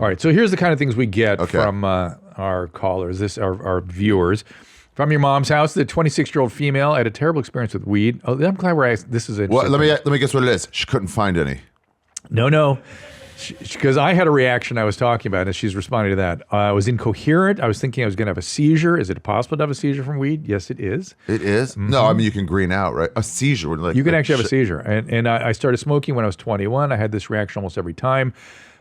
All right, so here's the kind of things we get from our callers, our viewers. From your mom's house, the 26-year-old female had a terrible experience with weed. Oh, I'm glad we're asking. This is interesting. Well, let me guess what it is. She couldn't find any. No. Because I had a reaction I was talking about, and she's responding to that. I was incoherent. I was thinking I was going to have a seizure. Is it possible to have a seizure from weed? Yes, it is. It is? Mm-hmm. No, I mean, you can green out, right? A seizure. You can actually have a seizure. And I started smoking when I was 21. I had this reaction almost every time.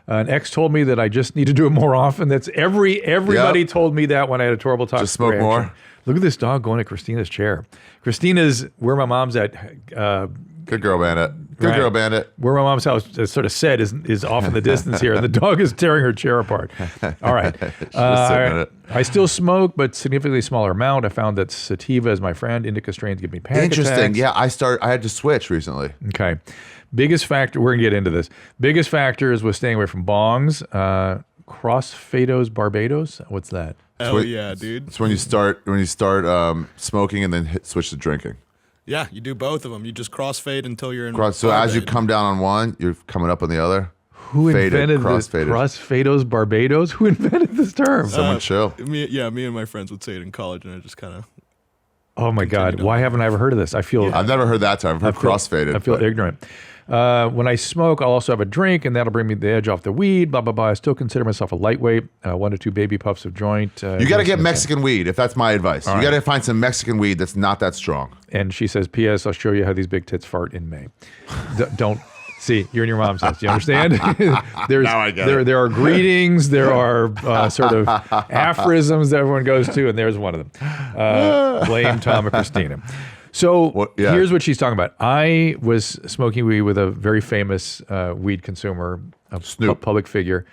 An ex told me that I just need to do it more often. That's everybody told me that when I had a horrible toxic Just smoke reaction. more? Look at this dog going at Christina's chair. Christina's where my mom's at. Good girl, Bandit. Good girl, Bandit. Where my mom's house is sort of set is off in the distance here, and the dog is tearing her chair apart. All right. I still smoke, but significantly smaller amount. I found that sativa is my friend. Indica strains give me panic attacks. Yeah, I had to switch recently. Okay. Biggest factor, we're going to get into this. Biggest factors was staying away from bongs. Crossfados Barbados? What's that? Oh yeah, dude. It's when you start smoking and then switch to drinking. Yeah, you do both of them. You just crossfade until you're in. So as you come down on one, you're coming up on the other. Who invented this? Crossfados Barbados? Who invented this term? Someone chill. Me and my friends would say it in college, and I just kind of. Oh my God! Why haven't I ever heard of this? I've never heard that term. I've heard crossfaded. I feel ignorant. When I smoke, I'll also have a drink, and that'll bring me the edge off the weed. Blah blah blah. I still consider myself a lightweight. 1 to 2 baby puffs of joint. You got to get Mexican weed, if that's my advice. You got to find some Mexican weed that's not that strong. And she says, "P.S. I'll show you how these big tits fart in May." Don't. See, you're in your mom's house. Do you understand? Now I get it. There are greetings. There are sort of aphorisms that everyone goes to, and there's one of them. Blame Tom and Christina. So here's what she's talking about. I was smoking weed with a very famous weed consumer, a public figure.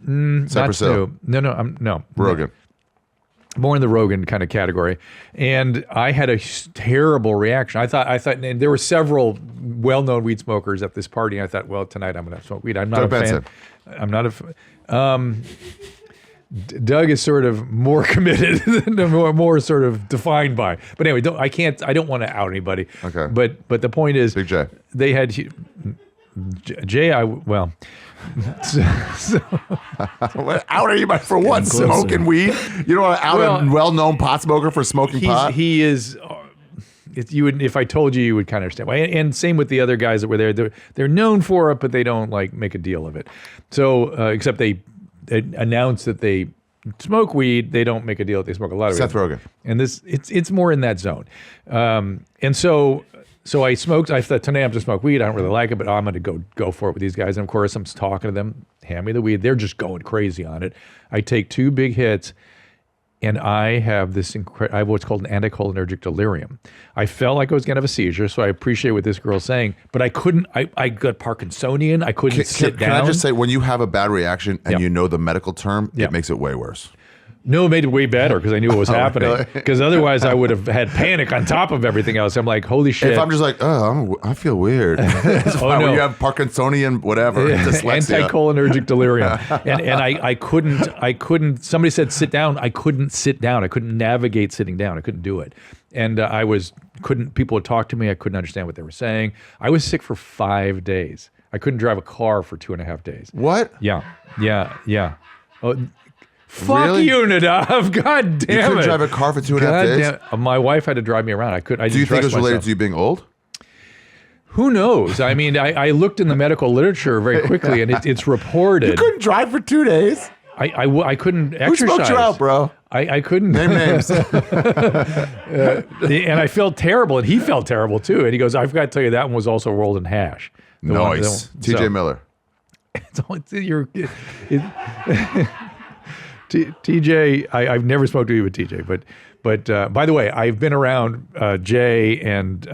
Not Snoop. No. Rogan. More in the Rogan kind of category. And I had a terrible reaction. I thought, and there were several well-known weed smokers at this party. And I thought, well, tonight I'm going to smoke weed. I'm not a fan. I'm not a Doug is sort of more committed, more sort of defined by. But anyway, I don't want to out anybody. Okay. But the point is, Big J. They had Jay. What out are you by for what? Smoking weed? You don't want to out a well-known pot smoker for smoking pot? He is. If I told you, you would kind of understand. And same with the other guys that were there. They're known for it, but they don't like make a deal of it. So except they announce that they smoke weed, they don't make a deal that they smoke a lot of Seth weed. Rogen. And it's more in that zone. And so I smoked. I thought tonight I'm to smoke weed. I don't really like it, but I'm going to go for it with these guys. And of course, I'm talking to them. Hand me the weed. They're just going crazy on it. I take 2 big hits, and I have this I have what's called an allergic delirium. I felt like I was going to have a seizure, so I appreciate what this girl's saying, but I couldn't. I got Parkinsonian. I couldn't sit down. Can I just say, when you have a bad reaction and you know the medical term, it makes it way worse. No, it made it way better because I knew what was happening. Because otherwise, I would have had panic on top of everything else. I'm like, holy shit. If I'm just like, I feel weird. When you have Parkinsonian, whatever, dyslexia. Anticholinergic delirium. and I couldn't, somebody said sit down. I couldn't sit down. I couldn't navigate sitting down. I couldn't do it. And people would talk to me. I couldn't understand what they were saying. I was sick for 5 days. I couldn't drive a car for 2.5 days. What? Yeah. Oh, fuck you, Nadav. God damn it. You couldn't drive a car for 2.5 days? My wife had to drive me around. Do you think it was related to you being old? Who knows? I mean, I looked in the medical literature very quickly, and it's reported. You couldn't drive for 2 days? I couldn't exercise. Who smoked you out, bro? I couldn't. Name names. And I felt terrible, and he felt terrible, too. And he goes, I've got to tell you, that one was also rolled in hash. Nice. TJ Miller. TJ, I've never smoked weed with TJ, but by the way, I've been around Jay and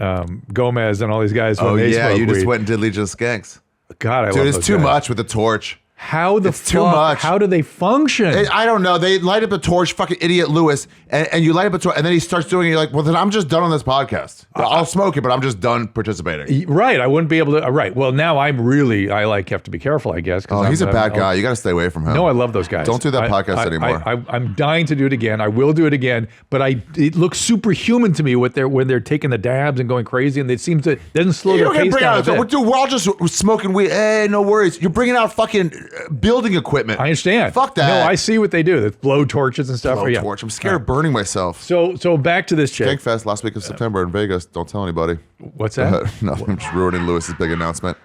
Gomez and all these guys. When they smoke you just weed. went and did Legion of Skanks. God, Dude, it's too much with the torch. How the fuck? Too much. How do they function? I don't know. They light up the torch, fucking idiot Lewis, and you light up a torch, and then he starts doing it. You're like, well, then I'm just done on this podcast. I'll smoke it, but I'm just done participating. Right. I wouldn't be able to. Right. Well, now I have to be careful, I guess. He's a bad guy. You got to stay away from him. No, I love those guys. Don't do that podcast anymore. I'm dying to do it again. I will do it again, but it looks superhuman to me when they're taking the dabs and going crazy, and it seems to doesn't slow their pace down. Dude, we're all just smoking weed. Hey, no worries. You're bringing out fucking building equipment. I understand. Fuck that. No, I see what they do. They blow torches and stuff. Yeah. Blowtorch. I'm scared of burning myself. So back to this chick. Skank Fest last week of September in Vegas. Don't tell anybody. What's that? Nothing. I'm just ruining Lewis's big announcement.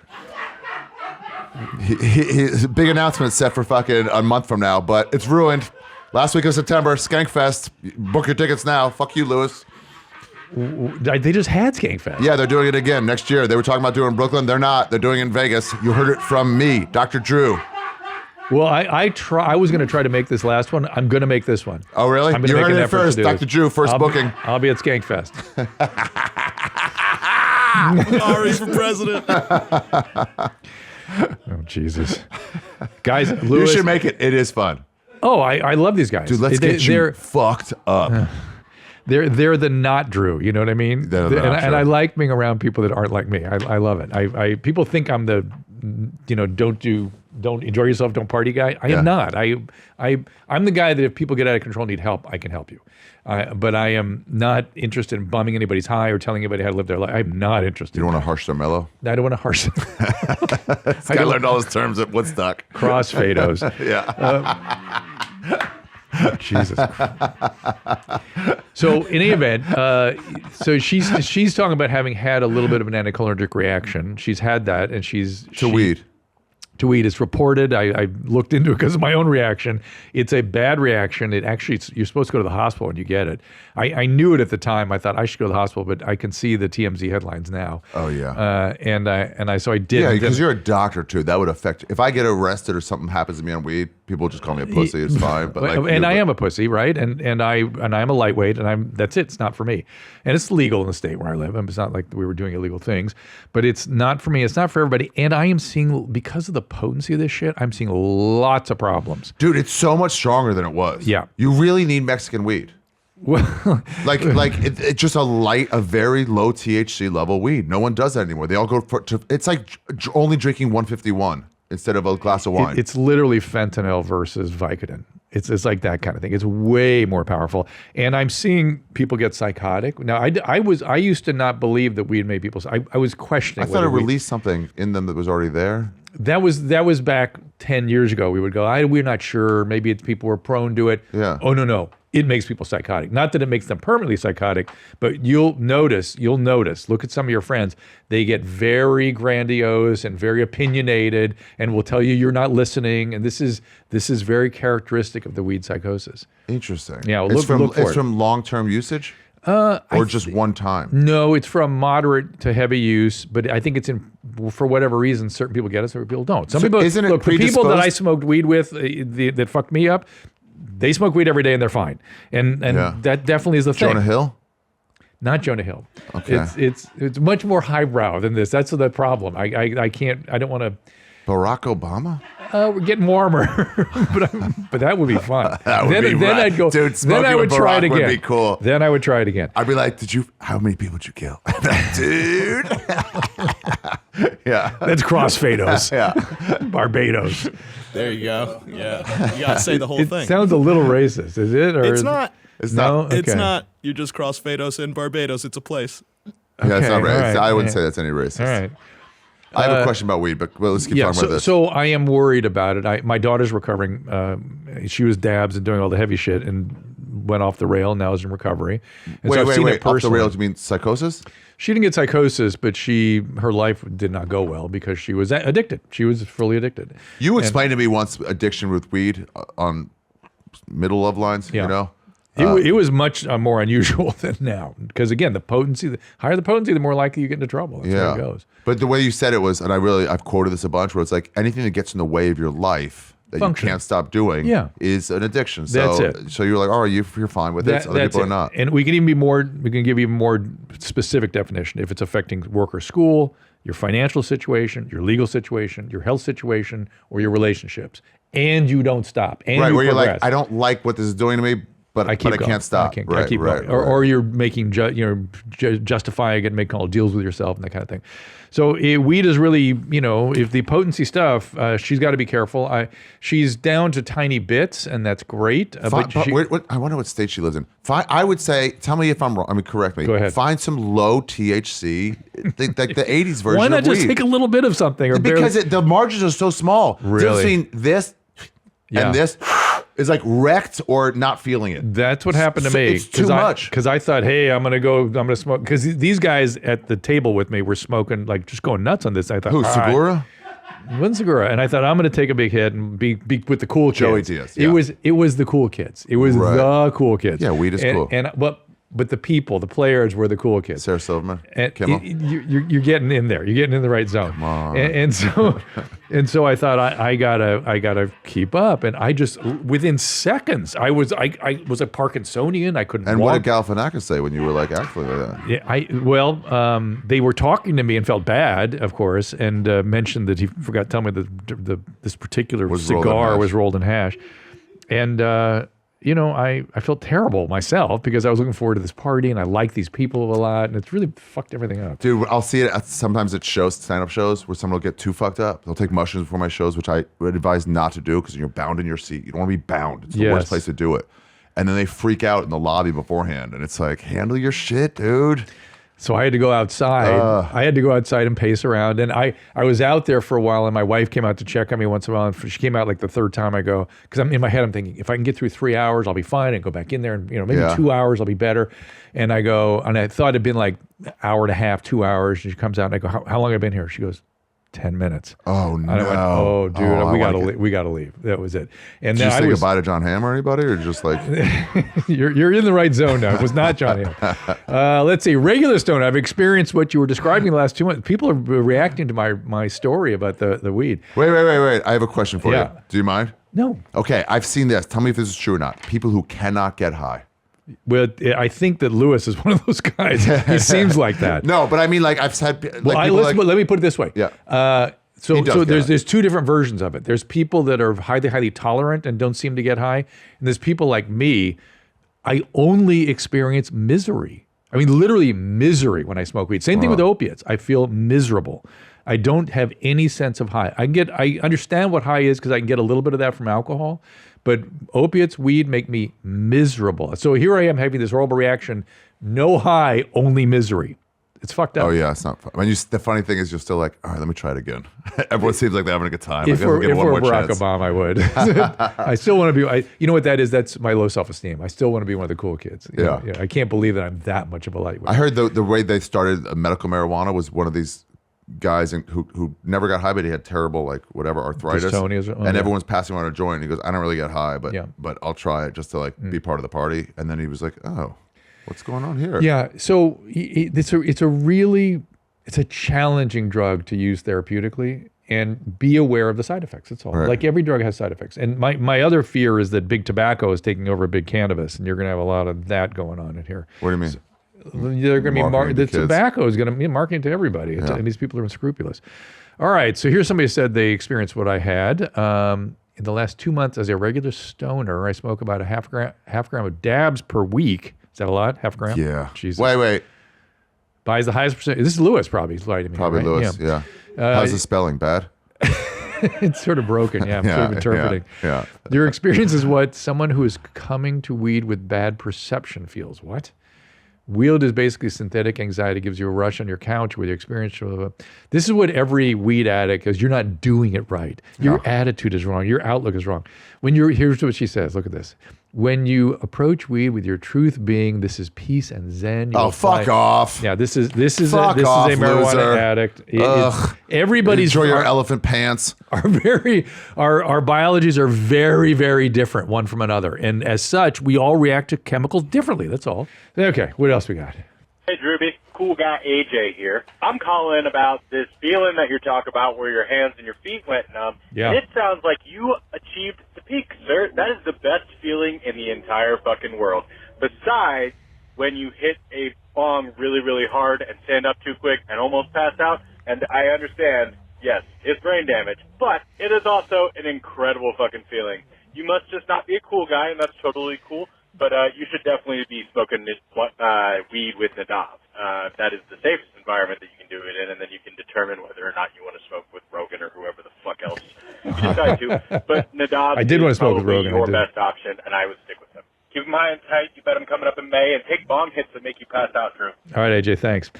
His big announcement set for fucking a month from now, but it's ruined. Last week of September, Skank Fest. Book your tickets now. Fuck you, Lewis. They just had Skank Fest. Yeah, they're doing it again next year. They were talking about doing it in Brooklyn. They're not. They're doing it in Vegas. You heard it from me, Dr. Drew. Well, I was going to try to make this last one. I'm going to make this one. Oh, really? I'm You make heard an it effort to first, do Dr. this. Drew, first booking. I'll be at Skank Fest. Ari for president. Oh, Jesus. Guys, You Lewis. should make it. It is fun. Oh, I love these guys. Dude, let's get you fucked up. They're the not Drew. You know what I mean? They're the not and Drew. I like being around people that aren't like me. I love it. I people think I'm the, don't enjoy yourself, don't party guy. I am not. I'm the guy that if people get out of control, need help, I can help you. But I am not interested in bumming anybody's high or telling anybody how to live their life. I'm not interested. You don't want to harsh their mellow? I don't want to harsh them. I learned all those terms at Woodstock. Crossfados. Yeah. Jesus. So in any event, so she's talking about having had a little bit of an allergic reaction. She's had that, and To weed. To weed. It's reported. I looked into it because of my own reaction. It's a bad reaction. You're supposed to go to the hospital when you get it. I knew it at the time. I thought I should go to the hospital, but I can see the TMZ headlines now. Oh, yeah. So I did. Yeah, because you're a doctor, too. That would affect. If I get arrested or something happens to me on weed, people just call me a pussy. It's fine. But I am a pussy, right? And I'm a lightweight, and that's it. It's not for me. And it's legal in the state where I live. It's not like we were doing illegal things, but it's not for me. It's not for everybody. And I am seeing, because of the potency of this shit, I'm seeing lots of problems. Dude, it's so much stronger than it was. Yeah. You really need Mexican weed. Well, It's just a very low THC level weed. No one does that anymore. They all go it's like only drinking 151 instead of a glass of wine. it's literally fentanyl versus Vicodin. It's like that kind of thing. It's way more powerful. And I'm seeing people get psychotic. Now, I used to not believe that weed made people. I was questioning. I thought it released something in them that was already there. That was back 10 years ago. We would go, we're not sure. Maybe it's people were prone to it. Yeah. Oh, no. It makes people psychotic. Not that it makes them permanently psychotic, but you'll notice, look at some of your friends, they get very grandiose and very opinionated and will tell you you're not listening. And this is very characteristic of the weed psychosis. Interesting. Yeah, well, it's look for it. from long-term usage? Or just one time? No, it's from moderate to heavy use, but I think it's for whatever reason, certain people get it, certain people don't. Some people, isn't it look, the people that I predisposed? smoked weed with that fucked me up, they smoke weed every day and they're fine. And that definitely is the thing. Jonah Hill? Not Jonah Hill. Okay. It's much more highbrow than this. That's the problem. I don't want to. Barack Obama? We're getting warmer, but that would be fun. That would be then rad. I'd go. Dude, then smoking I would with try it Barack would again. be cool. Then I would try it again. I'd be like, how many people did you kill? Dude. Yeah. That's crossfados. Yeah. Barbados. There you go. Yeah. You got to say the whole It thing. sounds a little racist, is it? Or It's not. It's No? not. It's Okay. not. You just cross Fados in Barbados. It's a place. Yeah, it's not Okay, racist. all right, I wouldn't yeah. say that's any racist. All right. I have a question about weed, but let's keep talking about this. So I am worried about it. My daughter's recovering. She was dabs and doing all the heavy shit and went off the rail. Now is in recovery. And so I've seen it Off the personally. rails, you mean psychosis? She didn't get psychosis, but her life did not go well because she was addicted. She was fully addicted. You explained to me once addiction with weed on middle love lines, Yeah. you know? It was much more unusual than now because again, the higher the potency, the more likely you get into trouble. That's how it goes. But the way you said it was, and I've quoted this a bunch, where it's like anything that gets in the way of your life that Function. you can't stop doing is an addiction. So, That's it. So you're like, all right, you're fine with it. Other people are not. And we can even we can give even more specific definition if it's affecting work or school, your financial situation, your legal situation, your health situation, or your relationships. And you don't stop. And Right, you where you're progress. like, I don't like what this is doing to me, but I can't stop. I keep going. Or you're making justifying it and making all deals with yourself and that kind of thing. So weed is really, if the potency stuff, she's got to be careful. She's down to tiny bits, and that's great. I wonder what state she lives in. I would say, tell me if I'm wrong. I mean, correct me. Go ahead. Find some low THC, like the 80s version. Why not of just weed. take a little bit of something? Because the margins are so small. Really? You've seen this and this is like wrecked or not feeling it. That's what happened to me. It's too much. Because I thought, hey, I'm going to smoke. Because these guys at the table with me were smoking, like just going nuts on this. I thought, who, Segura? One Segura. And I thought, I'm going to take a big hit and be with the cool kids. Joey Diaz. Yeah. It was the cool kids. It was the cool kids. Yeah, weed is cool. But the people, the players were the cool kids. Sarah Silverman, Kimmel. You're getting in there. You're getting in the right zone. Come on. And so I thought I gotta keep up. And I just within seconds I was a Parkinsonian. I couldn't. And walk. what did Galifianakis say when you were like acting like that? Yeah, they were talking to me and felt bad, of course, and mentioned that he forgot to tell me that this particular cigar was rolled in hash, and. I felt terrible myself because I was looking forward to this party and I like these people a lot and it's really fucked everything up. Dude, I'll see it sometimes at shows, stand-up shows, where someone will get too fucked up. They'll take mushrooms before my shows, which I would advise not to do because you're bound in your seat. You don't want to be bound. It's the worst place to do it. And then they freak out in the lobby beforehand and it's like, handle your shit, dude. So I had to go outside. I had to go outside and pace around. And I was out there for a while, and my wife came out to check on me once in a while. And she came out like the third time I go, because I'm in my head, I'm thinking, if I can get through 3 hours, I'll be fine, and go back in there, and maybe 2 hours, I'll be better. And I go, and I thought it'd been like an hour and a half, 2 hours. And she comes out, and I go, how long have I been here? She goes, 10 minutes. Oh no! And I went, oh dude, we gotta leave. That was it. And did you say goodbye to John Hamm or anybody, or just like you're in the right zone now? It was not John Hamm. Let's see, regular stone. I've experienced what you were describing the last 2 months. People are reacting to my story about the weed. Wait! I have a question for you. Do you mind? No. Okay, I've seen this. Tell me if this is true or not. People who cannot get high. Well, I think that Lewis is one of those guys. He seems like that. No, but I mean, like I've said, let me put it this way. Yeah. So there's two different versions of it. There's people that are highly tolerant and don't seem to get high, and there's people like me. I only experience misery. I mean, literally misery when I smoke weed. Same thing with opiates. I feel miserable. I don't have any sense of high. I understand what high is because I can get a little bit of that from alcohol. But opiates, weed make me miserable. So here I am having this horrible reaction. No high, only misery. It's fucked up. Oh yeah, it's not fun. I mean, the funny thing is you're still like, all right, let me try it again. Everyone seems like they're having a good time. If we're Barack Obama, I would. I still want to be, you know what that is? That's my low self-esteem. I still want to be one of the cool kids. You know, I can't believe that I'm that much of a lightweight. I heard the way they started medical marijuana was one of these guys who never got high, but he had terrible arthritis, and everyone's passing around a joint. And he goes, I don't really get high, but I'll try it just to be part of the party. And then he was like, oh, what's going on here? Yeah, so it's a challenging drug to use therapeutically, and be aware of the side effects. That's all. Right. Like every drug has side effects. And my other fear is that big tobacco is taking over big cannabis, and you're going to have a lot of that going on in here. What do you mean? They're going to be the tobacco is going to be marketing to everybody, and these people are unscrupulous. All right, so here's somebody who said they experienced what I had. In the last 2 months, as a regular stoner, I smoke about a half gram of dabs per week. Is that a lot? Half gram? Yeah. Jesus. Wait. Buys the highest percentage. This is Lewis, probably. He's lying to me. Probably right? Lewis. Yeah. How's the spelling? Bad. It's sort of broken. Yeah, I'm sort of interpreting. Yeah. Your experience is what someone who is coming to weed with bad perception feels. What? Weed is basically synthetic anxiety, gives you a rush on your couch with your experience. This is what every weed addict is. You're not doing it right. Your attitude is wrong. Your outlook is wrong. Here's what she says. Look at this. When you approach weed with your truth being, this is peace and zen. Fuck off. Yeah, this is a marijuana loser. addict. Everybody's enjoy your elephant pants. Our biologies are very, very different one from another, and as such, we all react to chemicals differently. That's all. Okay, what else we got? Hey, Drewby. Cool guy AJ here. I'm calling about this feeling that you're talking about where your hands and your feet went numb. Yeah. It sounds like you achieved the peak, sir. That is the best feeling in the entire fucking world. Besides, when you hit a bong really, really hard and stand up too quick and almost pass out, and I understand, yes, it's brain damage, but it is also an incredible fucking feeling. You must just not be a cool guy, and that's totally cool. But you should definitely be smoking weed with Nadav. That is the safest environment that you can do it in, and then you can determine whether or not you want to smoke with Rogan or whoever the fuck else you decide to. But Nadav I did want to is smoke with probably Rogan. your best option, and I would stick with him. Keep in mind tight. You bet him coming up in May, and take bong hits that make you pass out, Drew. All right, AJ, thanks.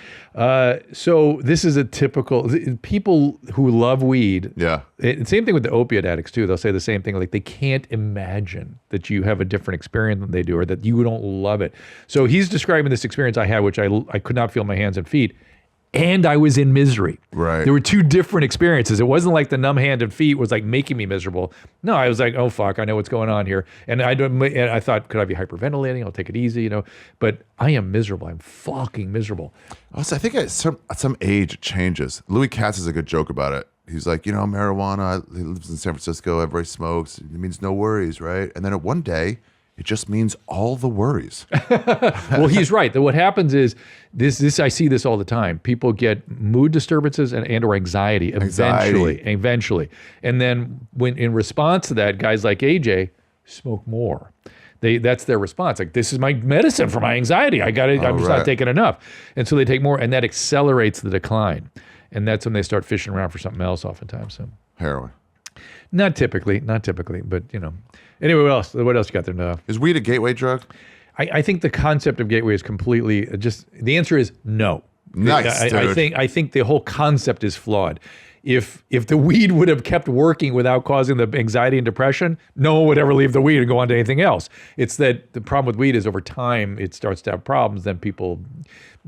So this is a typical people who love weed. Yeah. Same thing with the opiate addicts too. They'll say the same thing. Like they can't imagine that you have a different experience than they do, or that you don't love it. So he's describing this experience I had, which I could not feel my hands and feet. And I was in misery. Right. There were two different experiences. It wasn't like the numb hand and feet was like making me miserable. No, I was like, oh fuck, I know what's going on here. And I thought, could I be hyperventilating? I'll take it easy, you know. But I am miserable. I'm fucking miserable. Also, I think at some age it changes. Louis Katz has a good joke about it. He's like, you know, marijuana. He lives in San Francisco. Everybody smokes. It means no worries, right? And then at one day, it just means all the worries. Well, he's right. What happens is this. I see this all the time. People get mood disturbances and or anxiety eventually. And then when in response to that, guys like AJ smoke more. That's their response. Like, this is my medicine for my anxiety. I'm just not taking enough. And so they take more, and that accelerates the decline. And that's when they start fishing around for something else oftentimes. So Heroin. Not typically, but you know. Anyway, what else you got there now? Is weed a gateway drug? I think the concept of gateway is completely the answer is no. Nice, dude. I think the whole concept is flawed. If the weed would have kept working without causing the anxiety and depression, no one would ever leave the weed and go on to anything else. It's that the problem with weed is over time it starts to have problems, then people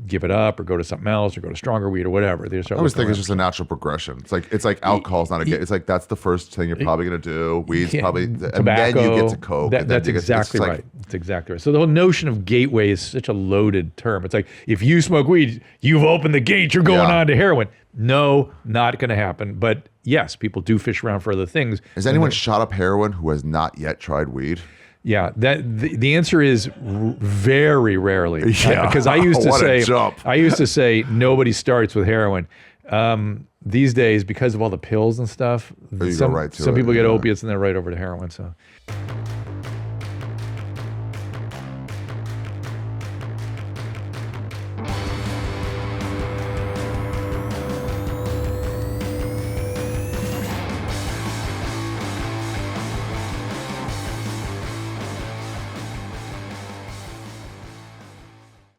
give it up or go to something else or go to stronger weed or whatever. I always think it's just a natural progression. It's like alcohol's not a gateway. It's like that's the first thing you're probably going to do. Weed's probably, tobacco, and then you get to coke. That's exactly right. That's exactly right. So the whole notion of gateway is such a loaded term. It's like, if you smoke weed, you've opened the gate, you're going on to heroin. No, not going to happen. But yes, people do fish around for other things. Has anyone shot up heroin who has not yet tried weed? Yeah, the answer is very rarely. Yeah, because I used to say nobody starts with heroin. These days, because of all the pills and stuff, some people get opiates and they're right over to heroin. So.